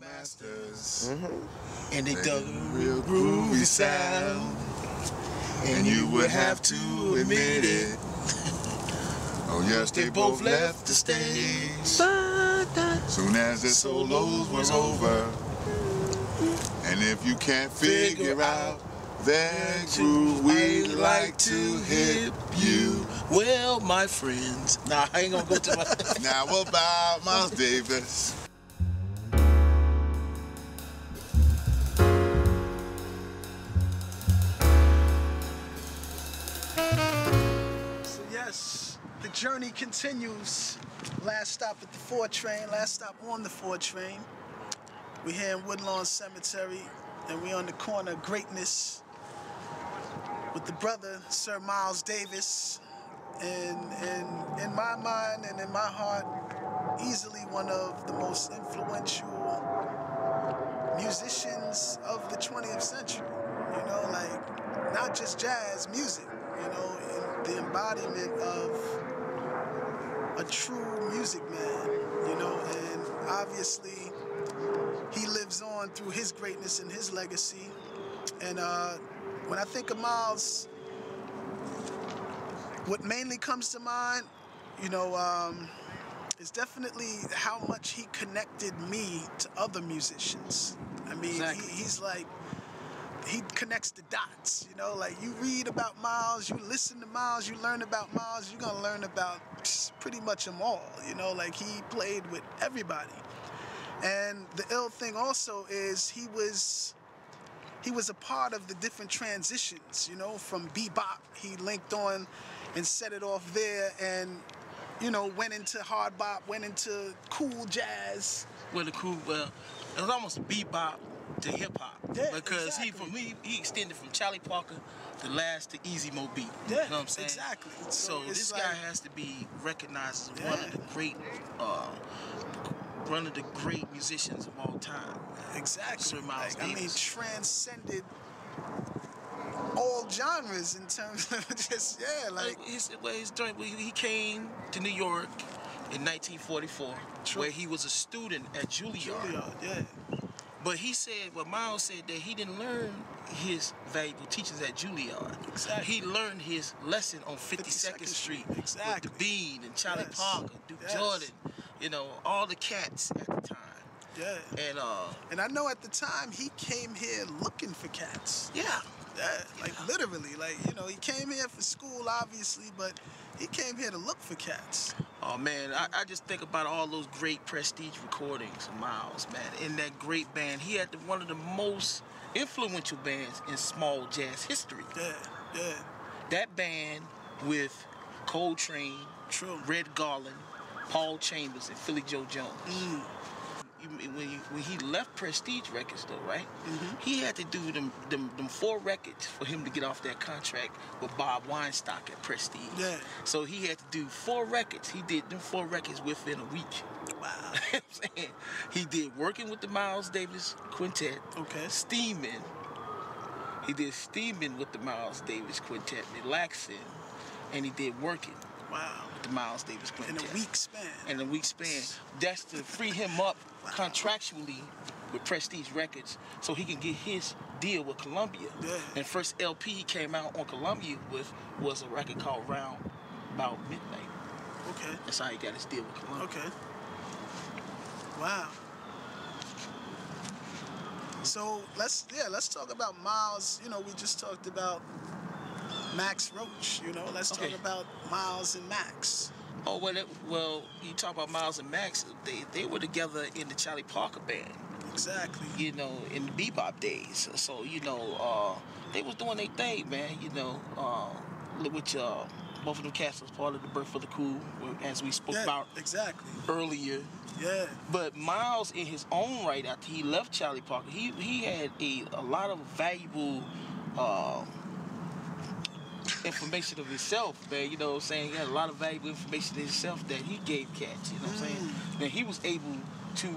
masters, and they dug a real groovy sound, and you would have to admit it. Oh yes, they both left the stage soon as their solos were over. And if you can't figure out their groove, we'd like to hip you. Well, my friends. Nah, I ain't gonna go to my... Now about Miles Davis. So yes, the journey continues. Last stop at the 4 train, last stop on the 4 train. We're here in Woodlawn Cemetery, and we're on the corner of Greatness with the brother, Sir Miles Davis. And in my mind and in my heart, easily one of the most influential musicians of the 20th century. You know, like, not just jazz music, you know, and the embodiment of a true music man, you know, and obviously he lives on through his greatness and his legacy. And when I think of Miles, what mainly comes to mind, you know, is definitely how much he connected me to other musicians. I mean, Exactly. he's like, he connects the dots, you know, like you read about Miles, you listen to Miles, you learn about Miles, you're gonna learn about pretty much them all, you know, like he played with everybody. And the ill thing also is he was a part of the different transitions, you know, from bebop, he linked on and set it off there, and, you know, went into hard bop, went into cool jazz. Well, it was almost bebop to hip hop. Yeah, because exactly. he extended from Charlie Parker to Last to Easy Mo Beat. Yeah, you know what I'm saying? exactly. So this guy has to be recognized as one of the great musicians of all time. Exactly. Sir Miles I mean, Davis. transcended all genres in terms of just, yeah, like... He came to New York in 1944, where he was a student at Juilliard. yeah. But he said, Miles said that he didn't learn his valuable teachings at Juilliard. Exactly. He learned his lesson on 52nd Street Exactly. with the Bean and Charlie Parker, Duke Yes. Jordan, you know, all the cats at the time. Yeah. And I know at the time he came here looking for cats. Yeah. Like literally, like, you know, he came here for school, obviously, but he came here to look for cats. Oh man, I just think about all those great prestige recordings of Miles, man. In that great band, he had one of the most influential bands in small jazz history. Yeah. That band with Coltrane, True. Red Garland, Paul Chambers, and Philly Joe Jones. When he left Prestige Records, though, right? He had to do them 4 records for him to get off that contract with Bob Weinstock at Prestige. Yeah. So he had to do 4 records. He did them 4 records within a week. Wow. You know what I'm saying? He did Working with the Miles Davis Quintet. Okay. Steaming. He did Steaming with the Miles Davis Quintet. Relaxing. And he did Working. Wow. The Miles Davis Quintet. In a week span. In a week span. That's to free him up contractually with Prestige Records so he can get his deal with Columbia. Yeah. And first LP he came out on Columbia with was a record called Round About Midnight. Okay. That's how he got his deal with Columbia. Okay. Wow. So let's talk about Miles. You know, we just talked about Max Roach, you know, let's talk about Miles and Max. Oh, well, you talk about Miles and Max, they were together in the Charlie Parker band. Exactly. You know, in the bebop days. So, you know, they was doing their thing, man, you know, which both of them cats was part of the Birth of the Cool, as we spoke about earlier. Yeah. But Miles, in his own right, after he left Charlie Parker, he had a lot of valuable information of himself, man, you know what I'm saying? He had a lot of valuable information in himself that he gave cats, you know what I'm saying? Now, he was able to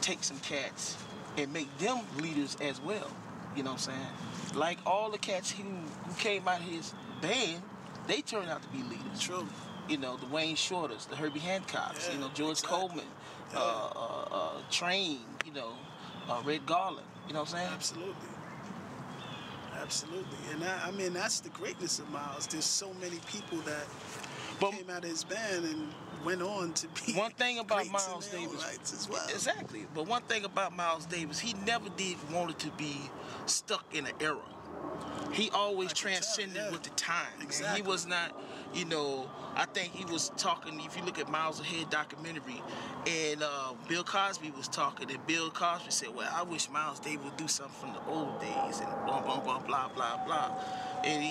take some cats and make them leaders as well, you know what I'm saying? Like all the cats who came out of his band, they turned out to be leaders. True. You know, the Wayne Shorters, the Herbie Hancocks, you know, George Coleman, Train, you know, Red Garland. You know what I'm saying? Absolutely. Absolutely. And I mean, that's the greatness of Miles. There's so many people that came out of his band and went on to be one thing about greats Miles in their own Davis rights as well. Exactly. But one thing about Miles Davis, he never wanted to be stuck in an era. He always transcended with the time. Exactly. He was not, you know, I think he was talking, if you look at Miles Ahead documentary, and Bill Cosby was talking, and Bill Cosby said, well, I wish Miles Davis would do something from the old days, and blah, blah, blah, blah, blah, blah. And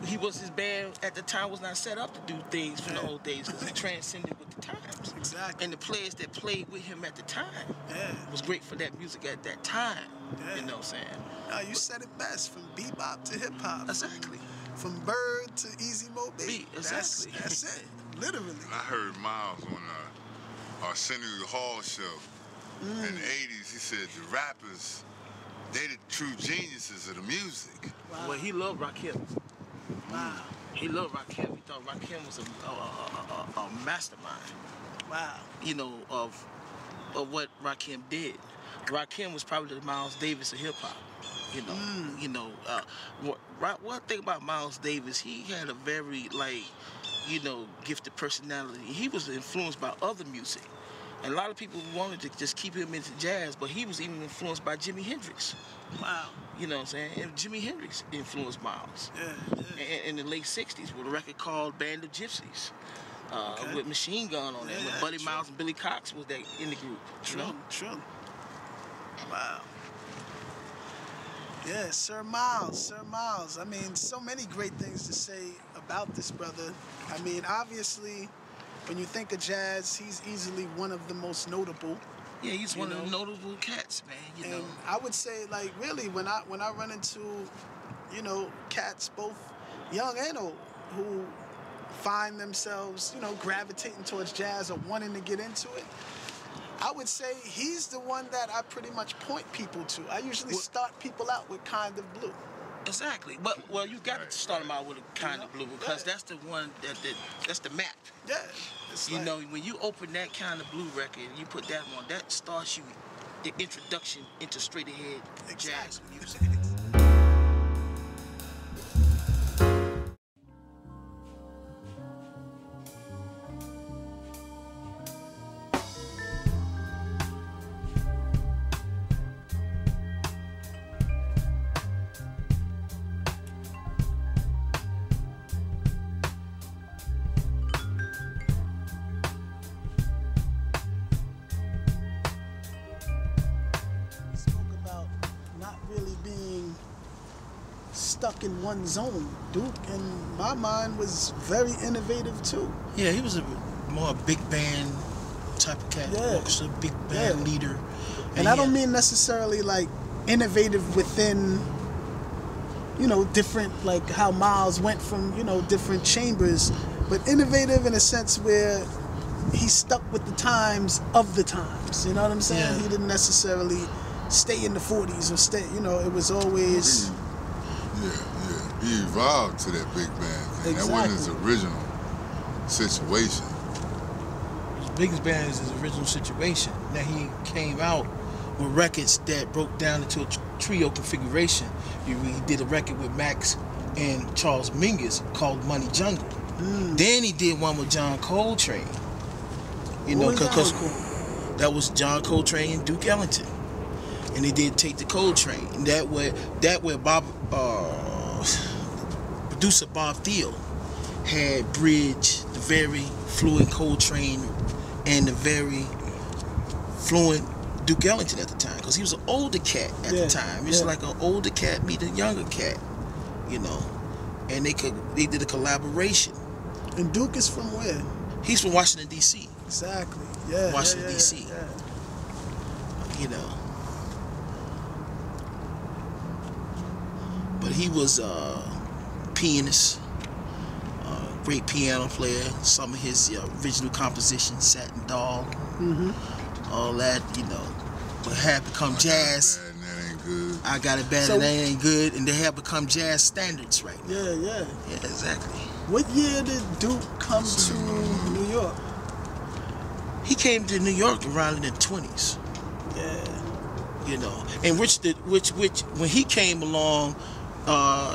his band at the time was not set up to do things from the old days, because he transcended with the times. Exactly. And the players that played with him at the time was great for that music at that time. You know what I'm saying? You said it best, from bebop to hip hop. Exactly. From Bird to Easy Mo Beat. Exactly. That's it. Literally. I heard Miles on Arsenio Hall show in the 80s. He said the rappers, they the true geniuses of the music. Wow. Well, he loved Rakim. Wow. He loved Rakim. He thought Rakim was a mastermind. Wow. You know, of what Rakim did. Rakim was probably the Miles Davis of hip hop. You know, you know. One thing about Miles Davis, he had a very gifted personality. He was influenced by other music, and a lot of people wanted to just keep him into jazz, but he was even influenced by Jimi Hendrix. Wow. You know what I'm saying? And Jimi Hendrix influenced Miles. In the late '60s with a record called Band of Gypsies. With Machine Gun on it, with Buddy Miles and Billy Cox was in the group. True. Wow. Yeah, Sir Miles. I mean, so many great things to say about this brother. I mean, obviously, when you think of jazz, he's easily one of the most notable. Yeah, he's one of the notable cats, man. You know. I would say, like, really, when I run into, you know, cats, both young and old, who find themselves, you know, gravitating towards jazz or wanting to get into it, I would say he's the one that I pretty much point people to. I usually start people out with Kind of Blue. Exactly. But, well, you got to start them out with a Kind of Blue, because that's the one, that's the map. Yeah. You know, when you open that Kind of Blue record and you put that on, that starts you the introduction into straight ahead jazz music. Stuck in one zone. Duke, in my mind, was very innovative too. Yeah, he was a more big band type of cat. Orchestra, big band leader. And I don't mean necessarily like innovative within, you know, different, like how Miles went from, you know, different chambers, but innovative in a sense where he stuck with the times of the times. You know what I'm saying? Yeah. He didn't necessarily stay in the 40s or stay, you know, it was always... Yeah. He evolved to that big band thing. Exactly. That wasn't his original situation. His biggest band is his original situation. Now he came out with records that broke down into a trio configuration. He did a record with Max and Charles Mingus called Money Jungle. Then he did one with John Coltrane. You know, because that was John Coltrane and Duke Ellington. And they did Take the Coltrane. And that way Bob, producer Bob Thiel had bridged the very fluent Coltrane and the very fluent Duke Ellington at the time, because he was an older cat at the time. It's like an older cat meet a younger cat, you know. And they did a collaboration. And Duke is from where? He's from Washington, D.C. Exactly. Yeah. Washington, D.C. You know. But he was a pianist, great piano player. Some of his original compositions, Satin Dog, all that, you know. But had become jazz. That ain't good. I Got It Bad, and That Ain't Good, and they have become jazz standards right now. Yeah. Yeah, exactly. What year did Duke come to New York? He came to New York around in the 20s. Yeah. You know, and which when he came along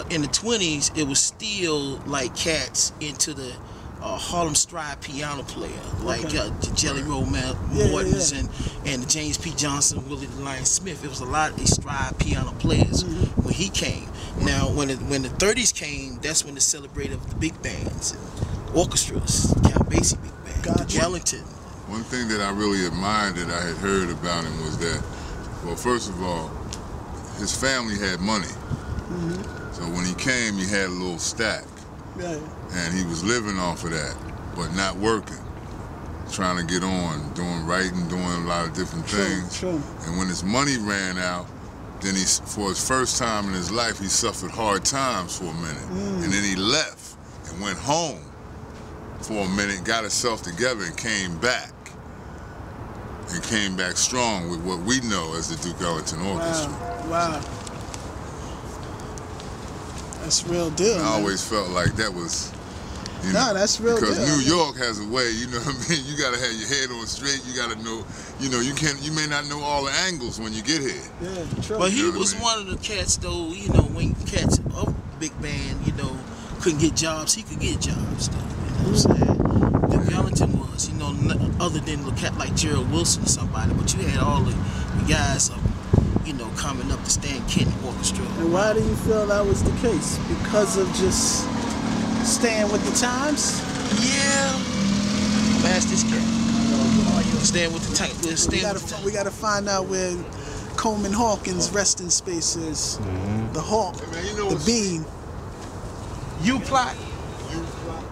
in the 20s, it was still like cats into the Harlem Stride piano player, like Jelly Roll Mortons and the James P. Johnson, Willie the Lion Smith. It was a lot of these stride piano players when he came. Now, when the 30s came, that's when the celebrated the big bands and orchestras, Count Basie big band, Ellington. One thing that I really admired that I had heard about him was that, well, first of all, his family had money. So when he came, he had a little stack. Right. And he was living off of that, but not working. Trying to get on, doing writing, doing a lot of different things. True. And when his money ran out, then for his first time in his life, he suffered hard times for a minute. And then he left and went home for a minute, got himself together and came back. And came back strong with what we know as the Duke Ellington Orchestra. Wow. That's real deal. I always felt like that was, you know, that's real because deal. New York has a way, you know what I mean? You gotta have your head on straight. You gotta know, you know, you may not know all the angles when you get here. Yeah, true. But he was one of the cats, though. You know, when cats of big band, you know, couldn't get jobs, he could get jobs, though. You know what I'm saying? Duke Ellington was, you know, other than a cat like Gerald Wilson or somebody, but you had all the guys you know, coming up to Stan Kenton Orchestra. And why do you feel that was the case? Because of just staying with the times? Yeah. Ask this cat. Staying with the times. We gotta find out where Coleman Hawkins' resting space is. The Hawk, Hey man, you know the Bean. U-Plot. U-Plot.